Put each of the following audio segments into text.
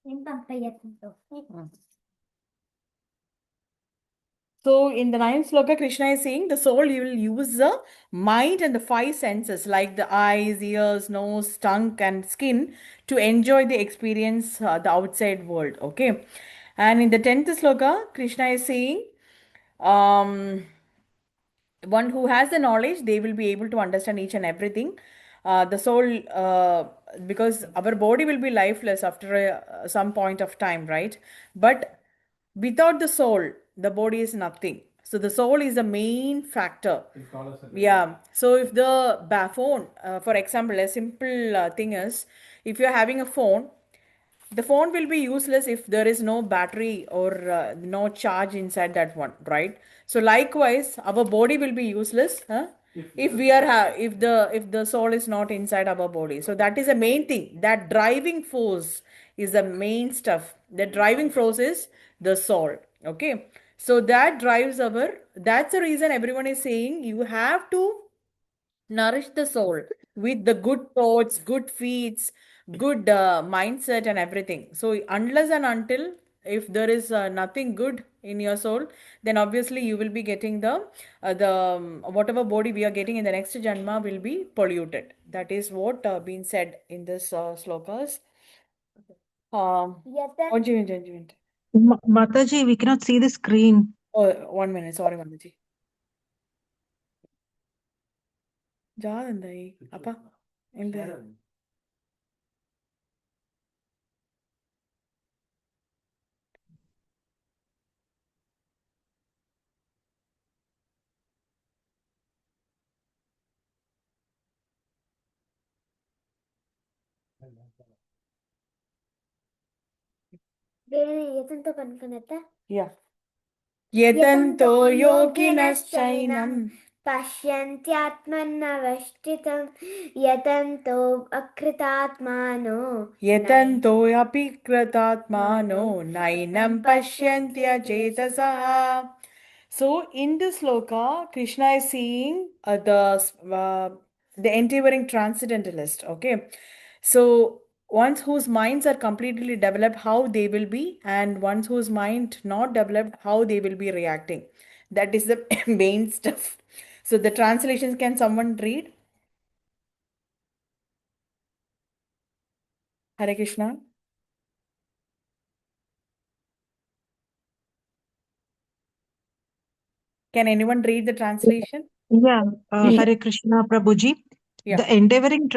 So in the ninth sloka, Krishna is saying the soul you will use the mind and the five senses like the eyes, ears, nose, tongue, and skin to enjoy the experience, the outside world. Okay, and in the tenth sloka, Krishna is saying, um, one who has the knowledge, they will be able to understand each and everything. The soul, because our body will be lifeless after some point of time, right? But without the soul, the body is nothing. So the soul is the main factor. Yeah. So if the phone, for example, a simple thing is, if you're having a phone, the phone will be useless if there is no battery or no charge inside that one, right? So likewise, our body will be useless, huh? If we are if the soul is not inside our body. So that is the main thing. That driving force is the main stuff. The driving force is the soul. Okay. So that drives our. That's the reason everyone is saying you have to nourish the soul with the good thoughts, good feeds, good mindset, and everything. So, unless and until if there is nothing good in your soul, then obviously you will be getting the whatever body we are getting in the next janma will be polluted. That is what being said in this slokas. One minute, one minute. Mataji, we cannot see the screen. Oh, 1 minute. Sorry, Manaji. ജാതെന്തായി അപ്പ എന്ത് Yeah. यतन्तो योगिनश्चैनं पश्यन्त्यात्मन्नवस्थितं यतन्तो अकृतात्मानो यतन्तोऽपि कृतात्मानो नैनं पश्यन्त्यचेतसः. So in this sloka, Krishna is seeing the endeavoring transcendentalist. Okay, so ones whose minds are completely developed, how they will be, and ones whose mind not developed, how they will be reacting. That is the main stuff. So the translations, can someone read? Hare Krishna. Can anyone read the translation? Yeah, Hare Krishna Prabhuji. Yeah. The endeavoring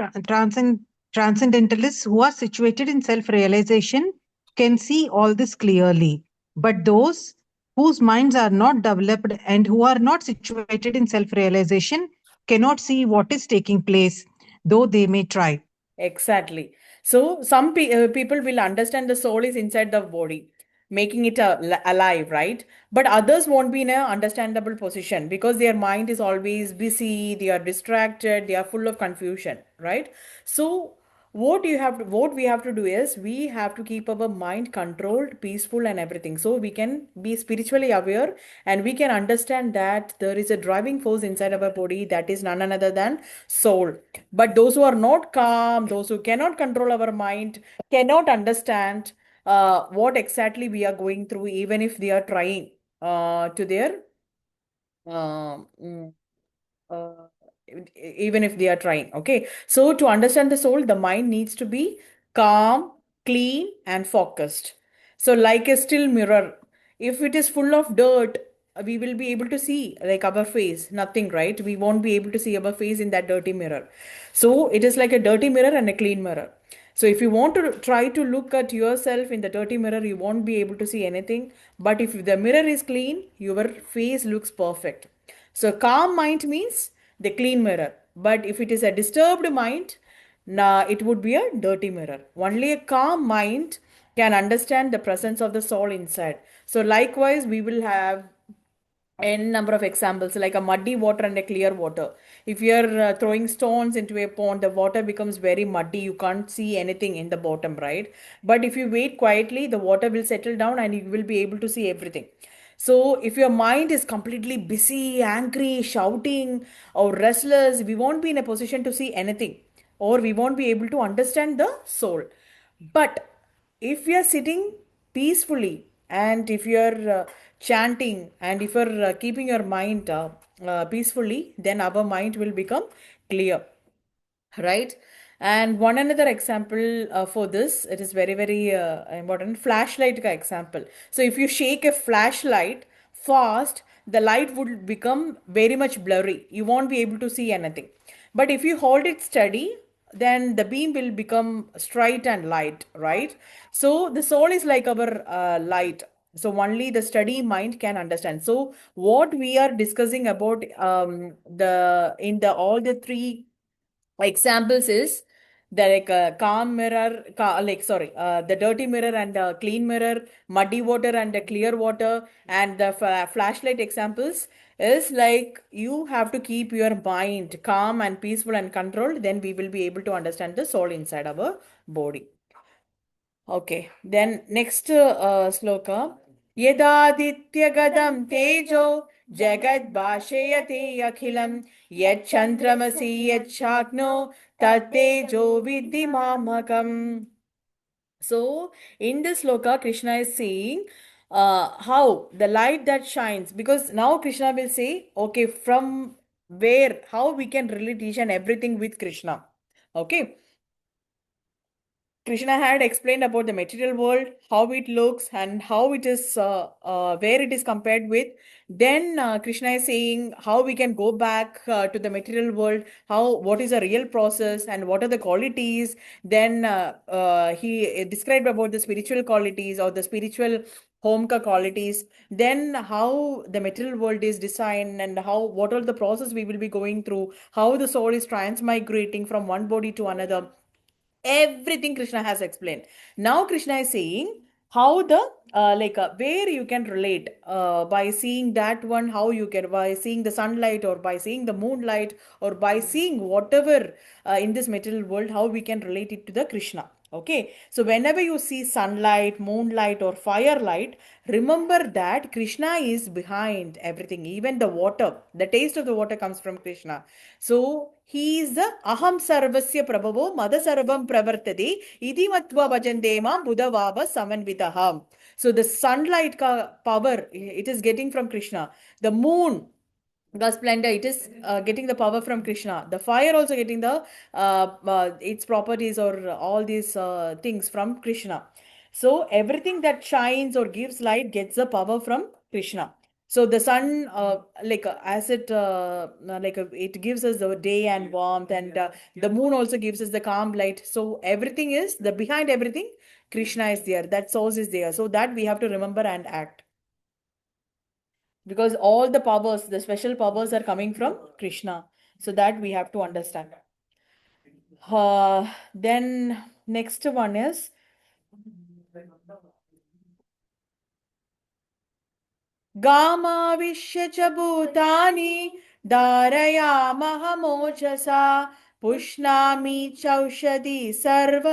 transcendentalists who are situated in self realization can see all this clearly. But those whose minds are not developed and who are not situated in self realization cannot see what is taking place, though they may try. Exactly. So some people will understand the soul is inside the body, making it alive, right? But others won't be in a understandable position because their mind is always busy, they are distracted, they are full of confusion, right? So what we have to do is we have to keep our mind controlled, peaceful, and everything. So we can be spiritually aware and we can understand that there is a driving force inside our body that is none other than soul. But those who are not calm, those who cannot control our mind, cannot understand what exactly we are going through, even if they are trying to their uh, mm, uh, even if they are trying. Okay. So to understand the soul, the mind needs to be calm, clean, and focused. So, like a still mirror, if it is full of dirt, we will be able to see like our face, nothing, right? We won't be able to see our face in that dirty mirror. So, it is like a dirty mirror and a clean mirror. So, if you want to try to look at yourself in the dirty mirror, you won't be able to see anything. But if the mirror is clean, your face looks perfect. So, calm mind means the clean mirror. But if it is a disturbed mind, it would be a dirty mirror. Only a calm mind can understand the presence of the soul inside. So, likewise, we will have n number of examples like a muddy water and a clear water. If you're throwing stones into a pond, the water becomes very muddy. You can't see anything in the bottom, right? But if you wait quietly, the water will settle down and you will be able to see everything. So, if your mind is completely busy, angry, shouting, or restless, we won't be in a position to see anything, or we won't be able to understand the soul. But if we are sitting peacefully and if you are chanting and if you are keeping your mind peacefully, then our mind will become clear, right? And one another example for this, it is very very important, flashlight ka example. So if you shake a flashlight fast, the light would become very much blurry, you won't be able to see anything. But if you hold it steady, then the beam will become straight and light, right? So the soul is like our light, so only the steady mind can understand. So what we are discussing about the in the all the three examples is the like calm mirror, the dirty mirror and clean mirror, muddy water and clear water, and the flashlight examples is like you have to keep your mind calm and peaceful and controlled. Then we will be able to understand the soul inside our body. Okay, then next sloka. Yadadityagadam tejo jagad bhashayate akhilam yachandramasi yachakno tatejo vidhi mamakam. So, in this sloka, Krishna is saying how the light that shines, because now Krishna will say, okay, from where, how we can relate each and everything with Krishna. Okay. Krishna had explained about the material world, how it looks, and how it is, where it is compared with. Then Krishna is saying how we can go back to the material world, how what is a real process and what are the qualities. Then he described about the spiritual qualities or the spiritual homka qualities. Then how the material world is designed and how what are the process we will be going through, how the soul is transmigrating from one body to another. Everything Krishna has explained. Now Krishna is saying how the where you can relate by seeing that one, how you can by seeing the sunlight or by seeing the moonlight or by seeing whatever in this material world, how we can relate it to the Krishna. Okay, so whenever you see sunlight, moonlight, or firelight, remember that Krishna is behind everything. Even the water, the taste of the water comes from Krishna. So he is the Aham Sarvasya Prabhavo Mada Sarvam Pravartade Iti Matva Bhajandema Budavava Samanvitaham. So the sunlight power, it is getting from Krishna. The moon, the splendor, it is getting the power from Krishna. The fire also getting the its properties or all these things from Krishna. So everything that shines or gives light gets the power from Krishna. So the sun, as it it gives us the day and warmth, and the moon also gives us the calm light. So everything is the behind everything. Krishna is there. That source is there. So that we have to remember and act, because all the powers, the special powers are coming from Krishna. So that we have to understand. Then next one is Gamaviश्य च भूतानि धारयामहमोजसा पुष्णामि चौषधि सर्व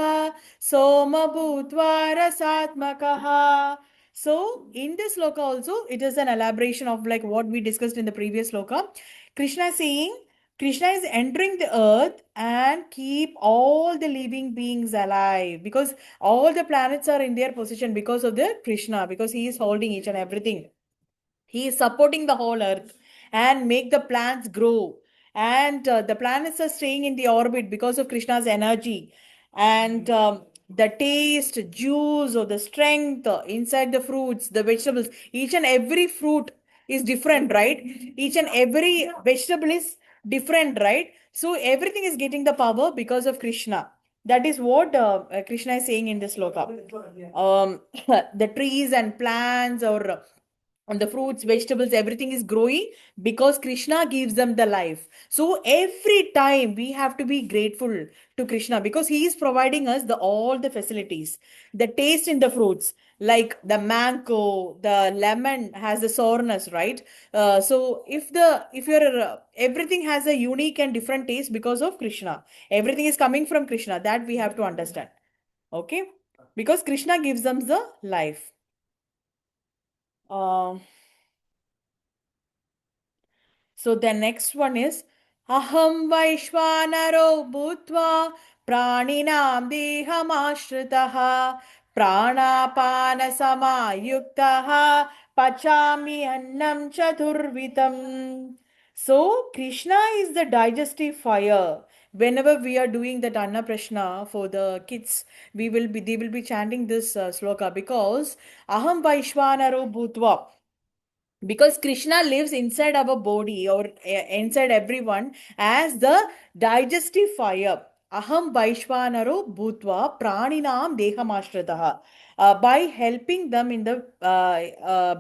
soma bhutva rasatmakaha. So in this sloka also, it is an elaboration of like what we discussed in the previous sloka. Krishna is saying Krishna is entering the earth and keep all the living beings alive, because all the planets are in their position because of the Krishna, because he is holding each and everything. He is supporting the whole earth and make the plants grow. And the planets are staying in the orbit because of Krishna's energy. And the taste, juice, or the strength inside the fruits, the vegetables, each and every fruit is different, right? Each and every vegetable is different, right? So everything is getting the power because of Krishna. That is what Krishna is saying in this sloka. The trees and plants or and the fruits, vegetables, everything is growing because Krishna gives them the life. So every time we have to be grateful to Krishna because he is providing us the all the facilities. The taste in the fruits, like the mango, the lemon has the sourness, right? So if you're everything has a unique and different taste because of Krishna. Everything is coming from Krishna. That we have to understand. Okay, because Krishna gives them the life. Uh, So the next one is Aham Vaishvanaro Bhutva Praninam Dehamashritah Pranapana samayuktaha pachami annam chaturvitam. So Krishna is the digestive fire. Whenever we are doing that Anna Prashna for the kids, they will be chanting this sloka because Aham Vaishwanaro Bhutva, because Krishna lives inside our body or inside everyone as the digestive fire. Aham Vaishwanaro Bhutva Praninam Dehamashritah. By helping them in the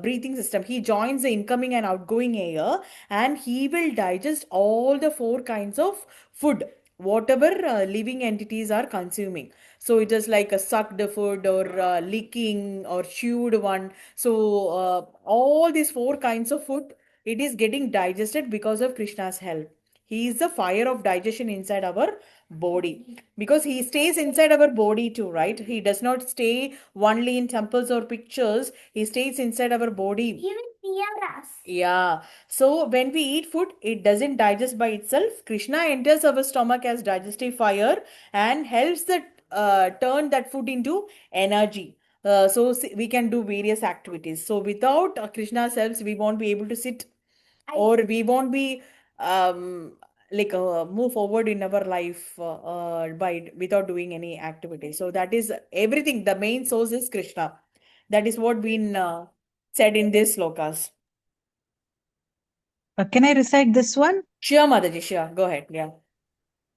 breathing system, he joins the incoming and outgoing air, and he will digest all the four kinds of food whatever living entities are consuming. So it is like a sucked food or licking or chewed one. So all these four kinds of food, it is getting digested because of Krishna's help. He is the fire of digestion inside our body because he stays inside our body too, right? He does not stay only in temples or pictures. He stays inside our body. Even near us. Yeah. So when we eat food, it doesn't digest by itself. Krishna enters our stomach as digestive fire and helps that turn that food into energy. We can do various activities. So without Krishna's help, we won't be able to sit, or we won't be um move forward in our life by without doing any activity. So that is everything. The main source is Krishna. That is what been said in this slokas. Can I recite this one? Sure, Mataji, sure. Go ahead. Yeah.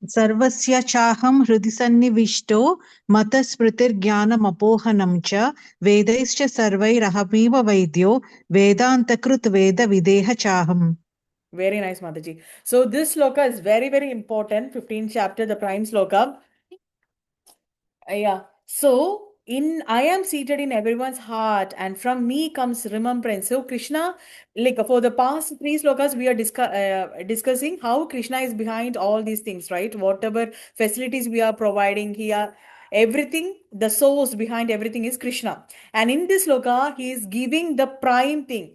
सर्वस्य चाहं हृदि सन्निविष्टो मतस्मृतिर्ज्ञानमपोहनं च वेदैश्च सर्वैरहमेव वैद्यो वेदान्तकृत् वेदविदेह चाहम्. Very nice, Mataji. So this sloka is very, very important. 15th chapter, the prime sloka. Yeah. So in I am seated in everyone's heart, and from me comes remembrance. So Krishna, like for the past three slokas, we are discussing how Krishna is behind all these things, right? Whatever facilities we are providing here, everything, the source behind everything is Krishna. And in this sloka, he is giving the prime thing.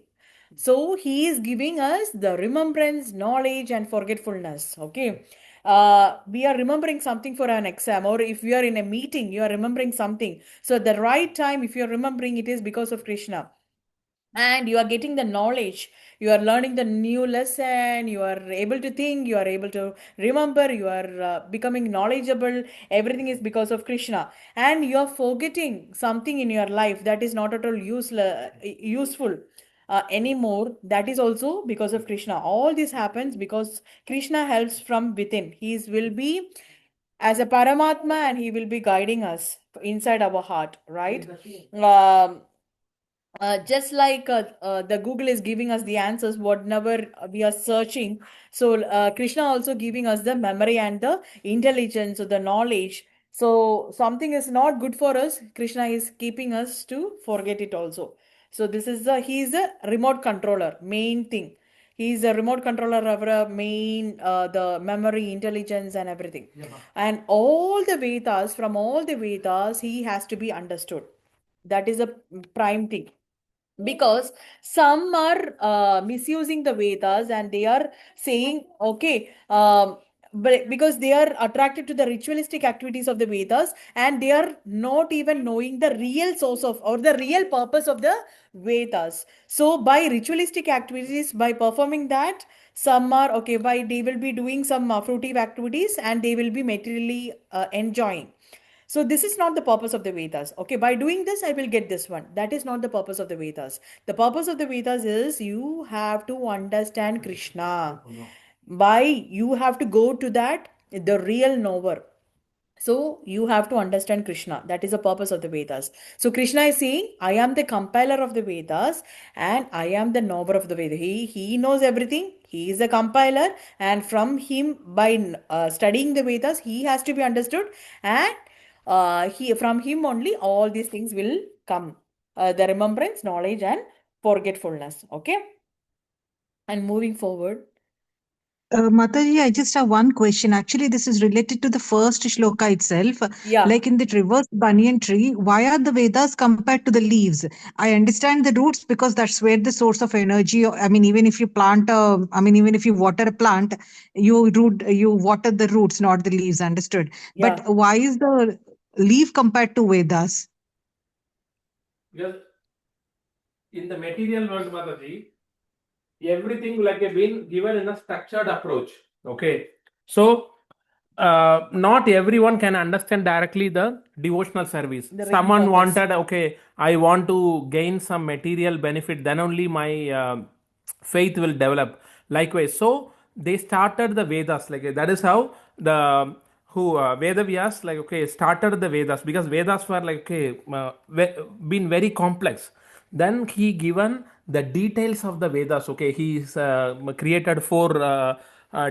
So he is giving us the remembrance, knowledge, and forgetfulness. Okay. We are remembering something for an exam, or if we are in a meeting, you are remembering something. So at the right time, if you are remembering, it is because of Krishna. And you are getting the knowledge, you are learning the new lesson, you are able to think, you are able to remember, you are becoming knowledgeable. Everything is because of Krishna. And you are forgetting something in your life that is not at all useful anymore. That is also because of Krishna. All this happens because Krishna helps from within. He will be as a Paramatma, and he will be guiding us inside our heart, right? Just like the Google is giving us the answers whatever we are searching. So Krishna also giving us the memory and the intelligence or the knowledge. So something is not good for us, Krishna is keeping us to forget it also. So this is he is a remote controller, main thing. He is a remote controller of our main the memory, intelligence, and everything. And all the Vedas, from all the Vedas, he has to be understood. That is a prime thing, because some are misusing the Vedas, and they are saying, okay, but because they are attracted to the ritualistic activities of the Vedas, and they are not even knowing the real source of or the real purpose of the Vedas. So by ritualistic activities, by performing that, some are okay, by they will be doing some fruitive activities, and they will be materially enjoying. So this is not the purpose of the Vedas. Okay, by doing this, I will get this one. That is not the purpose of the Vedas. The purpose of the Vedas is you have to understand Krishna. By you have to go to that, the real knower. So you have to understand Krishna. That is the purpose of the Vedas. So Krishna is saying, I am the compiler of the Vedas, and I am the knower of the Vedas. He knows everything. He is the compiler, and from him, by studying the Vedas, he has to be understood, and from him only all these things will come. The remembrance, knowledge, and forgetfulness. Okay. And moving forward. Mataji, I just have one question. Actually, this is related to the first shloka itself. Yeah. Like in the reverse banyan tree, why are the Vedas compared to the leaves? I understand the roots because that's where the source of energy. I mean, even if you even if you water a plant, you water the roots, not the leaves. Understood. Yeah. But why is the leaf compared to Vedas? Because in the material world, Mataji, everything like a been given in a structured approach. Okay, so not everyone can understand directly the devotional service. The real Someone purpose. wanted, okay, I want to gain some material benefit, then only my faith will develop. Likewise, so they started the Vedas. Like that is how the who Vedavyas like okay started the Vedas, because Vedas were like okay been very complex. Then he given the details of the Vedas. Okay, he's created four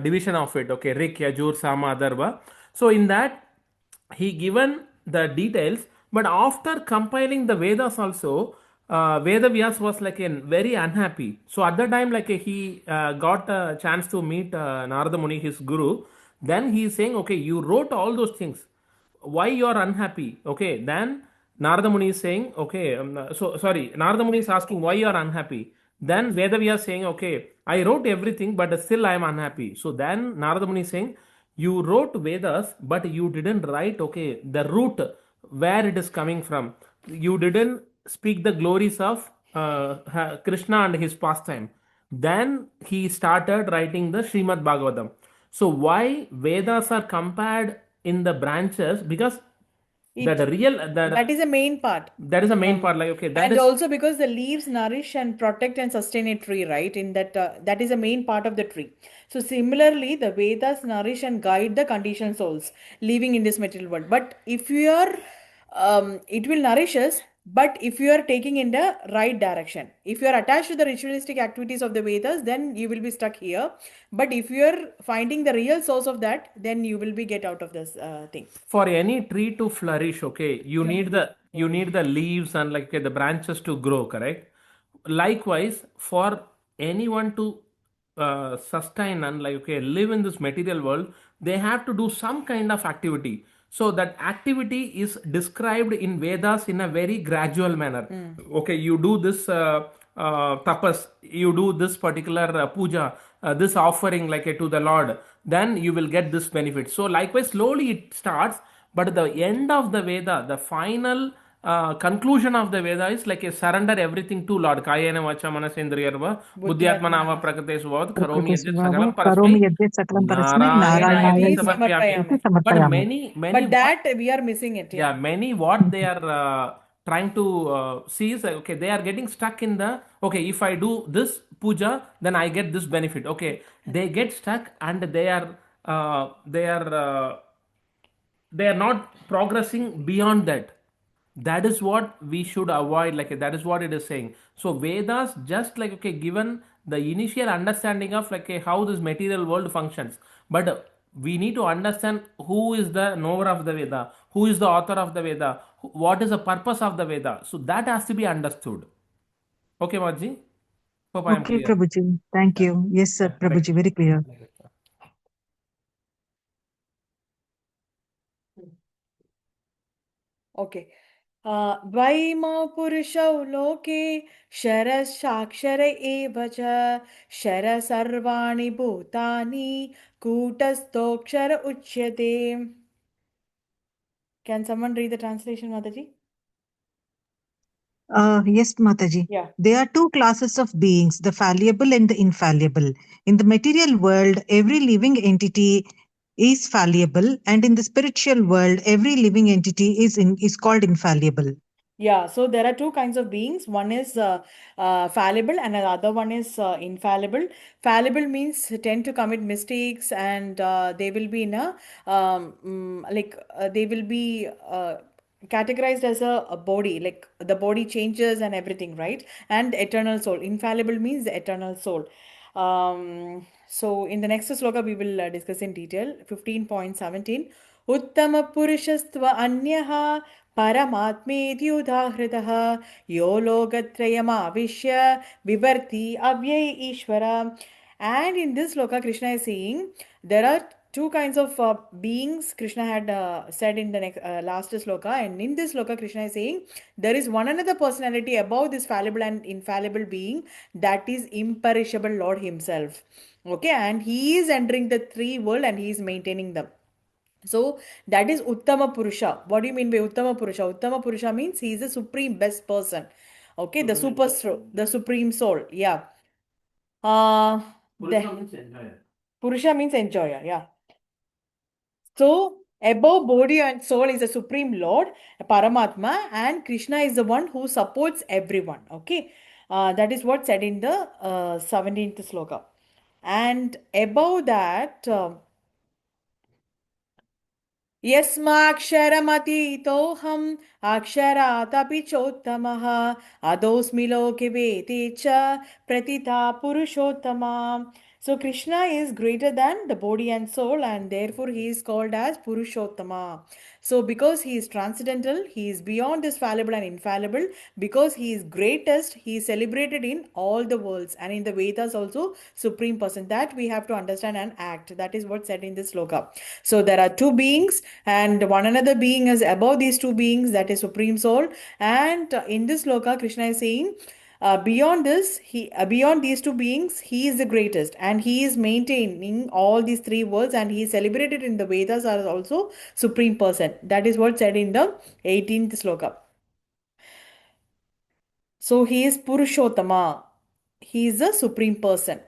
division of it. Okay, Rik, Yajur, Sama, Atharva. So in that he given the details, but after compiling the Vedas also, Vedavyas was like very unhappy. So at the time, like he got a chance to meet Narada Muni, his guru. Then he is saying, okay, you wrote all those things, why you are unhappy? Okay, then Narada Muni is saying, okay, so sorry, Narada Muni is asking why you are unhappy. Then Vedavyas is saying, okay, I wrote everything, but still I am unhappy. So then Narada Muni is saying, you wrote Vedas, but you didn't write, okay, the root where it is coming from. You didn't speak the glories of Krishna and his pastime. Then he started writing the Srimad Bhagavatam. So why Vedas are compared in the branches? Because That is a main part. that is the main part. Like okay, that And is also because the leaves nourish and protect and sustain a tree, right? In that, that is a main part of the tree. So similarly, the Vedas nourish and guide the conditioned souls living in this material world. But if you are, it will nourish us. But if you are taking in the right direction, if you are attached to the ritualistic activities of the Vedas, then you will be stuck here. But if you are finding the real source of that, then you will be get out of this thing. for any tree to flourish. Okay, you need the leaves and like okay, the branches to grow. Correct. Likewise, for anyone to sustain and like okay live in this material world, they have to do some kind of activity. So that activity is described in Vedas in a very gradual manner. Okay, you do this tapas, you do this particular puja, this offering like to the Lord, then you will get this benefit. So likewise, slowly it starts, but at the end of the Veda, the final conclusion of the Veda is like a surrender everything to Lord. Kayena vacha manasendriyarva buddhyatmanava prakate svavad karomi yajit sagalam Karomi parasmai yajna sakalam parasmai narayana narayana iti Iti samarpyami. samarpayami. But samarpayami. many But that we are missing it. yeah, many what they are trying to see is okay, they are getting stuck in the okay, if I do this puja, then I get this benefit. Okay, they get stuck and they are not progressing beyond that. That is what we should avoid. Like that is what it is saying. So Vedas just like okay, given the initial understanding of like how this material world functions, but we need to understand who is the knower of the Veda, who is the author of the Veda, what is the purpose of the Veda. So that has to be understood. Okay, Maji. Hope I am Okay, clear. Prabhuji. Thank you. Yes, sir, Prabhuji. Very clear. Okay. Vaima Purushau Loke Shara Shakshara Evacha Shara Sarvani Bhutani Kutastokshara Uchyate. Can someone read the translation, Mataji? Yes, Mataji. Yeah. There are two classes of beings, the fallible and the infallible. In the material world, every living entity is fallible, and in the spiritual world, every living entity is called infallible. Yeah, so there are two kinds of beings. One is fallible, and the other one is infallible. Fallible means tend to commit mistakes, and they will be in a they will be categorized as a body, like the body changes and everything, right? And eternal soul. Infallible means the eternal soul. So in the next sloka, we will discuss in detail. 15.17. Uttama Purushastva Anyaha परमात्मेति उदाहृतः यो लोकत्रयमाविश्य विवर्ति अव्यय ईश्वर. And in this sloka, Krishna is saying there are two kinds of beings. Krishna had said in the next last sloka, and in this sloka, Krishna is saying there is one another personality above this fallible and infallible being, that is imperishable Lord Himself. Okay, and He is entering the three world and He is maintaining them. So that is Uttama Purusha. What do you mean by Uttama Purusha? Uttama Purusha means he is the supreme best person. Okay, the supreme soul. Yeah. The Purusha means enjoyer. Yeah. So above body and soul is the supreme Lord, Paramatma, and Krishna is the one who supports everyone. Okay. That is what said in the 17th sloka. And above that, यस्माक्षरमतीतोऽहम् अक्षरादपि चोत्तमः अदोऽस्मि लोके वेदे च प्रतिथा Purushottama. So Krishna is greater than the body and soul, and therefore he is called as Purushottama. So because he is transcendental, he is beyond this fallible and infallible. Because he is greatest, he is celebrated in all the worlds and in the Vedas also supreme person. That we have to understand and act. That is what's said in this sloka. So there are two beings, and one another being is above these two beings, that is supreme soul. And in this sloka, Krishna is saying, beyond this, beyond these two beings, he is the greatest, and he is maintaining all these three worlds, and he is celebrated in the Vedas as also supreme person. That is what said in the 18th sloka. So he is Purushottama. He is the supreme person.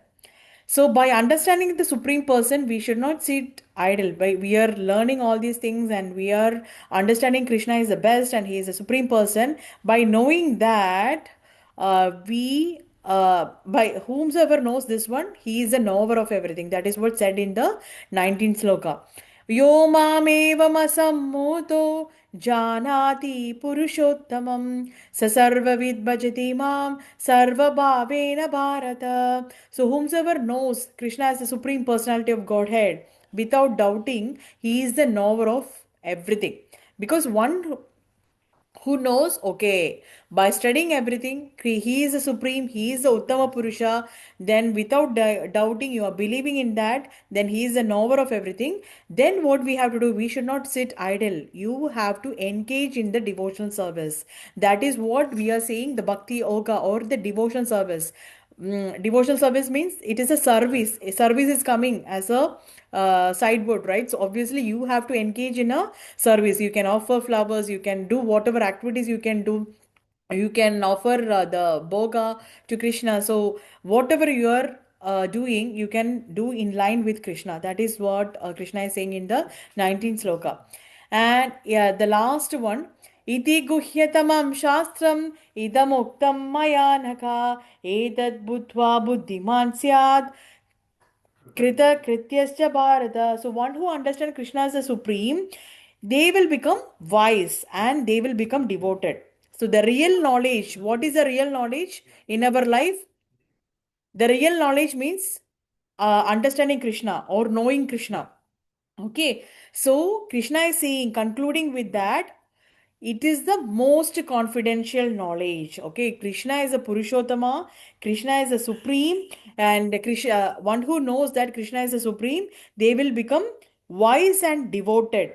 So by understanding the supreme person, we should not sit idle. We are learning all these things, and we are understanding Krishna is the best and he is the supreme person. By knowing that, by whomsoever knows this one, he is the knower of everything. That is what said in the 19th sloka. यो मामेवमसम्मूतो जानाति पुरुषोत्तमं स सर्वविद् भजति मां sarvabhavena bharata. So whomsoever knows Krishna as the supreme personality of Godhead without doubting, he is the knower of everything. Because one who knows, okay, by studying everything, he is the supreme, he is the Uttama Purusha, then without doubting, you are believing in that, then he is the knower of everything. Then what we have to do, we should not sit idle. You have to engage in the devotional service. That is what we are saying, the Bhakti Yoga or the devotion service. Devotional service means it is a service. A service is coming as a sideboard, right? So obviously you have to engage in a service. You can offer flowers, you can do whatever activities you can do. You can offer the boga to Krishna. So whatever you are doing, you can do in line with Krishna. That is what Krishna is saying in the 19th sloka. And yeah, the last one. Iti guhyatamam shastram idamuktam maya naka etad buddhva buddhiman syad krita krityascha bharata. So one who understands Krishna as the supreme, they will become wise and they will become devoted. So the real knowledge, what is the real knowledge in our life? The real knowledge means understanding Krishna or knowing Krishna. Okay, so Krishna is saying, concluding with that, it is the most confidential knowledge. Okay, Krishna is a Purushottama, Krishna is a supreme, and Krishna, one who knows that Krishna is a supreme, they will become wise and devoted.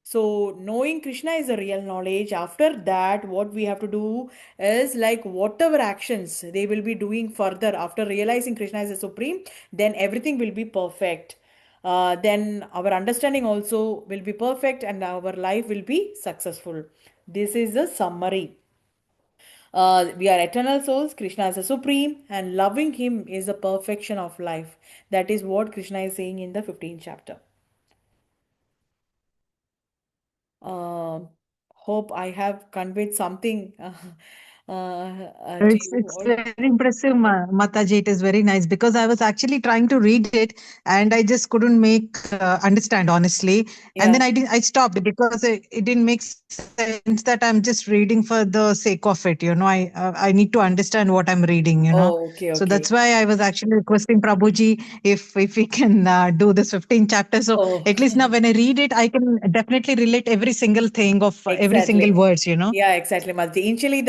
So knowing Krishna is a real knowledge. After that, what we have to do is like whatever actions they will be doing further after realizing Krishna is a supreme, then everything will be perfect. Then our understanding also will be perfect and our life will be successful. This is the summary. We are eternal souls. Krishna is a supreme, and loving him is the perfection of life. That is what Krishna is saying in the 15th chapter. Uh, Hope I have conveyed something to you It's all. very impressive, Mataji. It is very nice because I was actually trying to read it and I just couldn't make understand honestly. And then Yeah. I stopped because it didn't make sense that I'm just reading for the sake of it. I need to understand what I'm reading. Oh, okay, So okay. that's why I was actually requesting Prabhuji if we can do this 15 chapter. So Oh, at least now when I read it, I can definitely relate every single thing of every single exactly. words. Yeah, exactly, Madhji. Initially,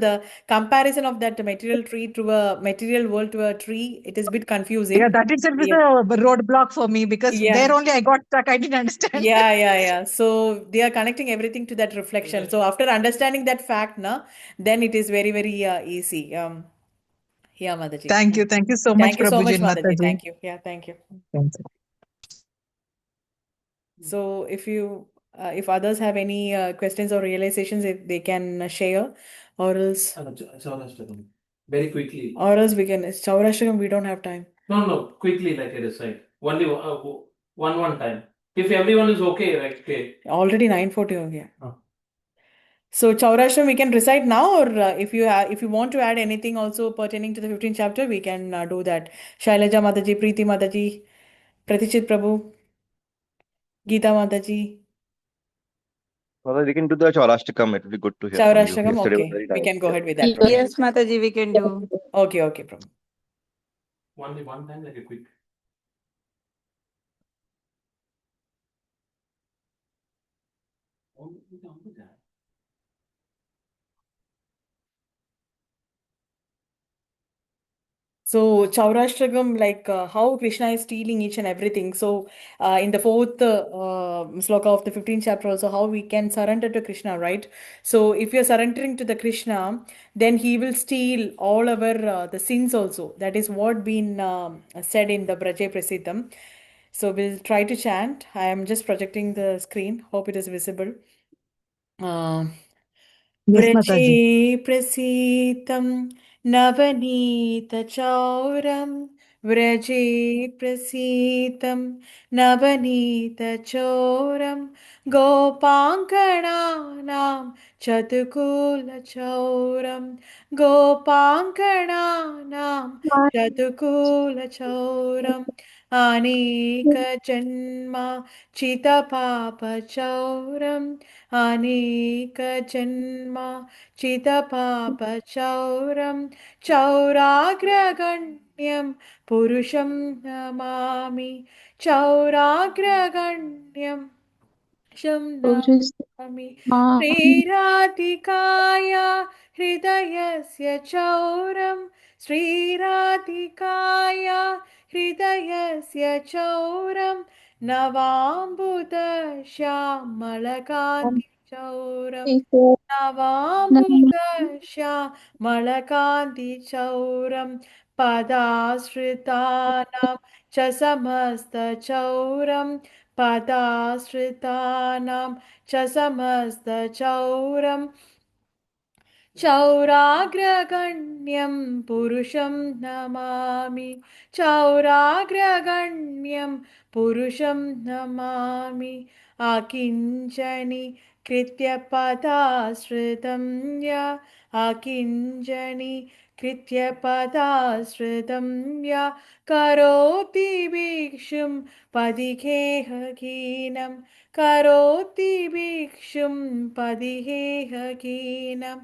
the comparison of that material tree to a material world to a tree, it is a bit Yeah, confusing. that itself is Yeah, a roadblock for me because there yeah, only I got stuck. I didn't understand. yeah. So they are connecting everything to that reflection. So after understanding that fact, then it is very, very easy. Yeah, Madaji. Thank you. Thank you so much, Thank you so Prabhuji much, and Madaji. Mataji. Thank you. Yeah, thank you. Thank you. So if others have any questions or realizations, if they can share, or else, very quickly. or else we can. Chaurashtakam, we don't have time. No, quickly, like I decide. Only one time. If everyone is okay, like okay. Already 9:40 ho gaya. So Chaurashtakam we can recite now, or if you want to add anything also pertaining to the 15th chapter, we can do that. Shailaja Mataji, Preeti Mataji, Pratichit Prabhu, Geeta Mataji. Well, we can do the Chaurashtakam. It will be good to hear from you. Chaurashtakam, Yesterday was okay. very We nice. can go Yeah. ahead with that, Prabhu. Yes, Mataji, we can do. Okay, Prabhu. Only one time, like a quick. So Chaurashtakam, like how Krishna is stealing each and everything. So in the fourth sloka of the 15th chapter also, how we can surrender to Krishna, right? So if you're surrendering to the Krishna, then he will steal all our the sins also. That is what been said in the Braje Prasiddham. So we'll try to chant. I am just projecting the screen. Hope it is visible. Yes, व्रजे Mataji. प्रसीतं नवनीतचौरं व्रजे प्रसीतं नवनीतचौरं गोपाङ्गणानां चतुकुलचौरं गोपाङ्गणानां चतुकुलचौरम् अनेकजन्म चितपापचौरम् अनेकजन्म चितपापचौरं चौराग्रगण्यं पुरुषं नमामि चौराग्रगण्यं शं नमामि श्रीराधिकाय हृदयस्य चौरं श्रीराधिकाय हृदयस्य चौरं नवाम्बुदश्यामलकान्तिचौरं नवाम्बुदश्यामलकान्तिचौरं पदाश्रितानां च समस्तचौरं पदाश्रितानां च समस्तचौरं चौराग्रगण्यं पुरुषं नमामि चौराग्रगण्यं पुरुषं नमामि आकिञ्चनि कृत्य पदाश्रितं या आकिञ्चनि कृत्य पदाश्रितं या करोति भिक्षुं पदिहेहकीनं करोति भिक्षुं पदिहेहकीनं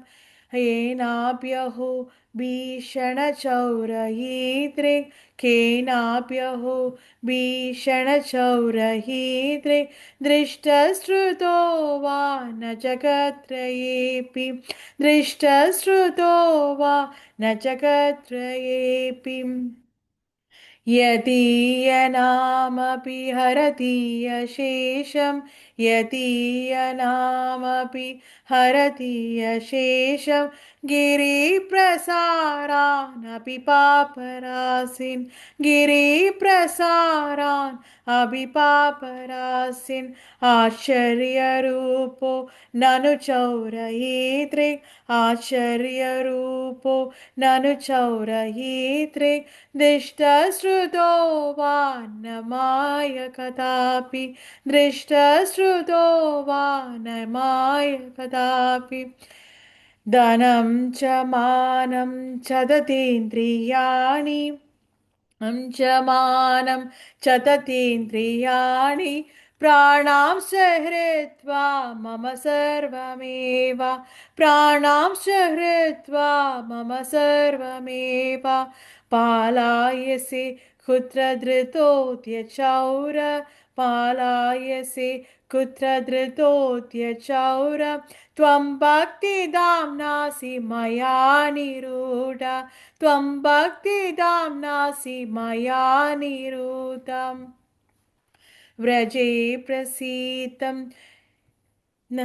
येनाप्यहो भीषणचौरयित्रिक् केनाप्यहो भीषणचौरयित्रिक् दृष्टश्रुतो वा न जगत्त्रयेऽपि दृष्टश्रुतो वा न जगत्त्रयेऽपि यदीयनामपि हरतीयशेषं यदीयनामपि हरतीयशेषं गिरिप्रसारानपि पापरासिन् गिरिप्रसारान् अपि पापरासिन् आश्चर्यरूपो ननु चौरयित्रिक् आश्चर्यरूपो ननु चौरयित्रिक् दृष्टश्रुतो वा न माय कदापि दृष्टश्रुतो वा न माय कदापि धनं च मानं च दतीन्द्रियाणि च मानं च ततीन्द्रियाणि प्राणांश्च हृत्वा मम सर्वमेव प्राणांश्च हृत्वा मम सर्वमेव पालायसे कुत्र धृतोऽत्यचौर पालायसे कुत्र धृतोऽत्यचौर त्वं भक्तिदाम्नासि मया निरूढ त्वं भक्तिदाम्नासि मया निरूढम् व्रजे प्रसीतं न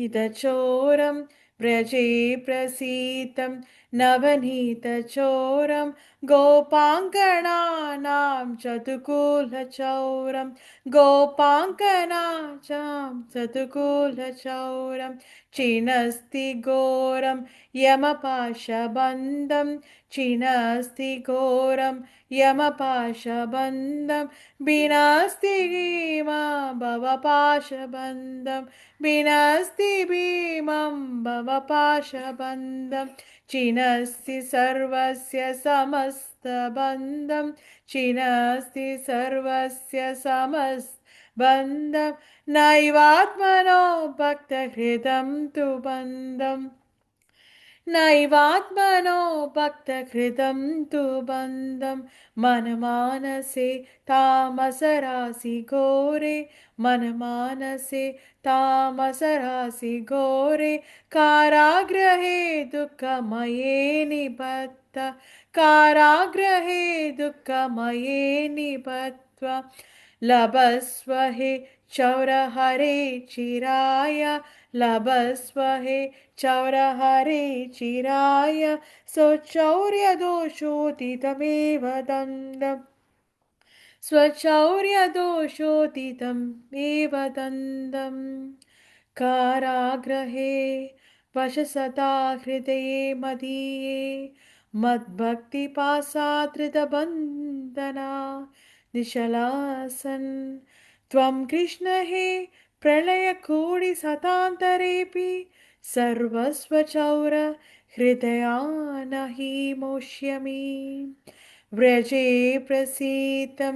इदचोरं व्रजे प्रसीतं नवनीतचोरं गोपाङ्गनानां चतुकुलचौरं गोपाङ्गनानां चतुकुलचौरं चिनस्ति घोरं यमपाशबन्धं चिनस्ति घोरं यमपाशबन्धं विनास्ति भीमा भवपाशबन्धं विनास्ति भीमं भवपाशबन्धं चिनस्ति सर्वस्य समस्तबन्धं चिनस्ति सर्वस्य समस्तबन्धं नैवात्मनो भक्तहृदं तु बन्धम् नैवात्मनो भक्तहृदं तु बन्धं मनमानसे तामसरासि घोरे मनमानसे तामसरासि घोरे कारागृहे दुःखमये निबद्ध कारागृहे दुःखमये निबद्ध लभस्व हे चौरहरे चिराय लभस्व हे चौरहरे चिराय स्वचौर्यदोषोदितमेव दन्दम् स्वचौर्यदोषोदितमेव दन्दम् कारागृहे वशसता हृदये मदीये मद्भक्तिपासाधृतबन्धना निशलासन् त्वं कृष्ण हे प्रलयकोटिशतान्तरेऽपि सर्वस्वचौर हृदयान हि मोष्यमि व्रजे प्रसीतं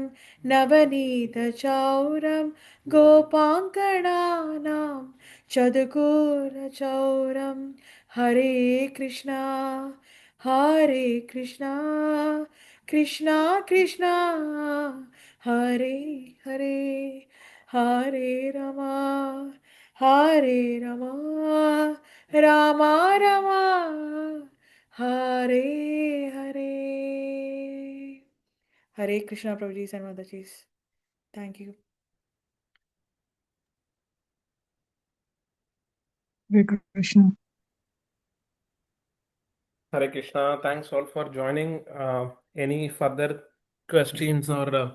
नवनीतचौरं गोपाङ्गनानां चतुकुलचौरं हरे कृष्णा कृष्णा कृष्णा हरे हरे हरे रमा रामा रमा हरे हरे हरे कृष्णा प्रभुजी and Mataji's. Thank you. Hare Krishna. Hare Krishna. Thanks all for joining. Any further questions or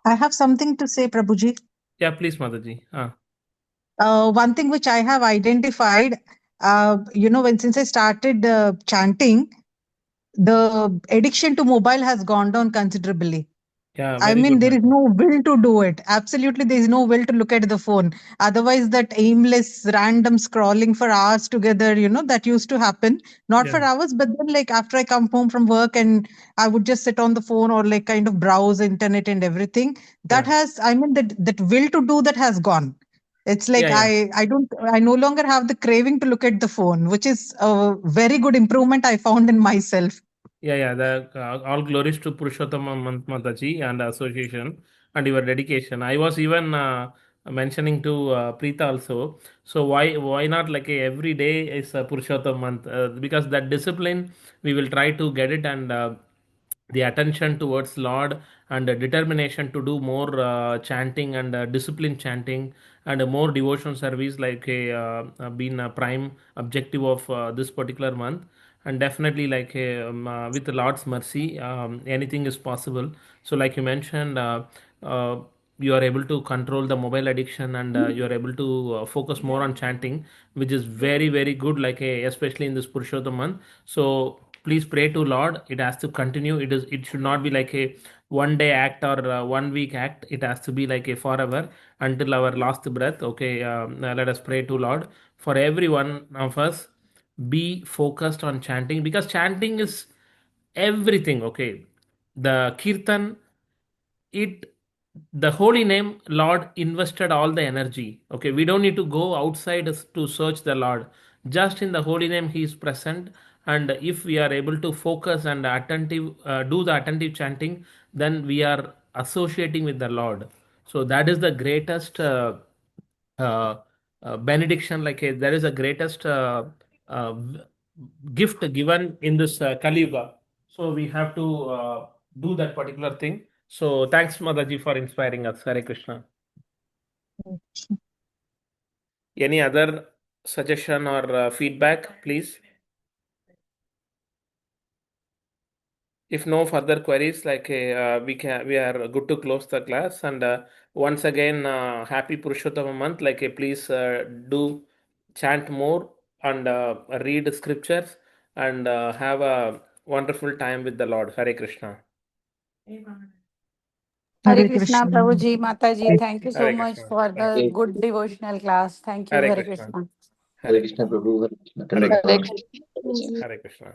I have something to say, Prabhuji. yeah, please, Mataji. One thing which I have identified, since I started chanting, the addiction to mobile has gone down considerably. Yeah, I very mean, good, there is Mataji. no will to do it. Absolutely, there is no will to look at the phone. Otherwise, that aimless, random scrolling for hours together, that used to happen. Not for Yeah, hours, but then like after I come home from work and I would just sit on the phone or like kind of browse internet and everything. That yeah, has, I mean, that will to do that has gone. It's like yeah, yeah. I no longer have the craving to look at the phone, which is a very good improvement I found in myself. Yeah. The all glories to Purushottam Mataji and association and your dedication. I was even mentioning to Preeta also. So why not like every day is Purushottam month because that discipline we will try to get it and the attention towards Lord and determination to do more chanting and discipline chanting and more devotion service like been a prime objective of this particular month and definitely like with the Lord's mercy anything is possible. So like you mentioned uh, you are able to control the mobile addiction and you are able to focus more on chanting, which is very good like especially in this Purushottam month. So please pray to Lord, it has to continue. It should not be like a one day act or 1 week act. It has to be like a forever until our last breath. Okay, let us pray to Lord for every one of us. Be focused on chanting because chanting is everything. Okay, the kirtan, it the holy name Lord invested all the energy. Okay, we don't need to go outside to search the Lord. Just in the holy name he is present, and if we are able to focus and attentive do the attentive chanting, then we are associating with the Lord. So that is the greatest uh, benediction, like there is a greatest uh, gift given in this Kali Yuga. So we have to do that particular thing. So thanks, Madaji, for inspiring us. Hare Krishna. Any other suggestion or feedback, please? If no further queries, we are good to close the class. And once again, happy Purushottam month. Please do chant more and read scriptures and have a wonderful time with the Lord. Hare Krishna. Hare Krishna, Prabhuji, Mataji, thank you so Hare much Krishna. for Thank the you. good devotional class. Thank you, Hare Hare Krishna. Krishna. Hare Krishna Prabhu, Hare Krishna. Hare Dhanyavad. Krishna. Hare Krishna.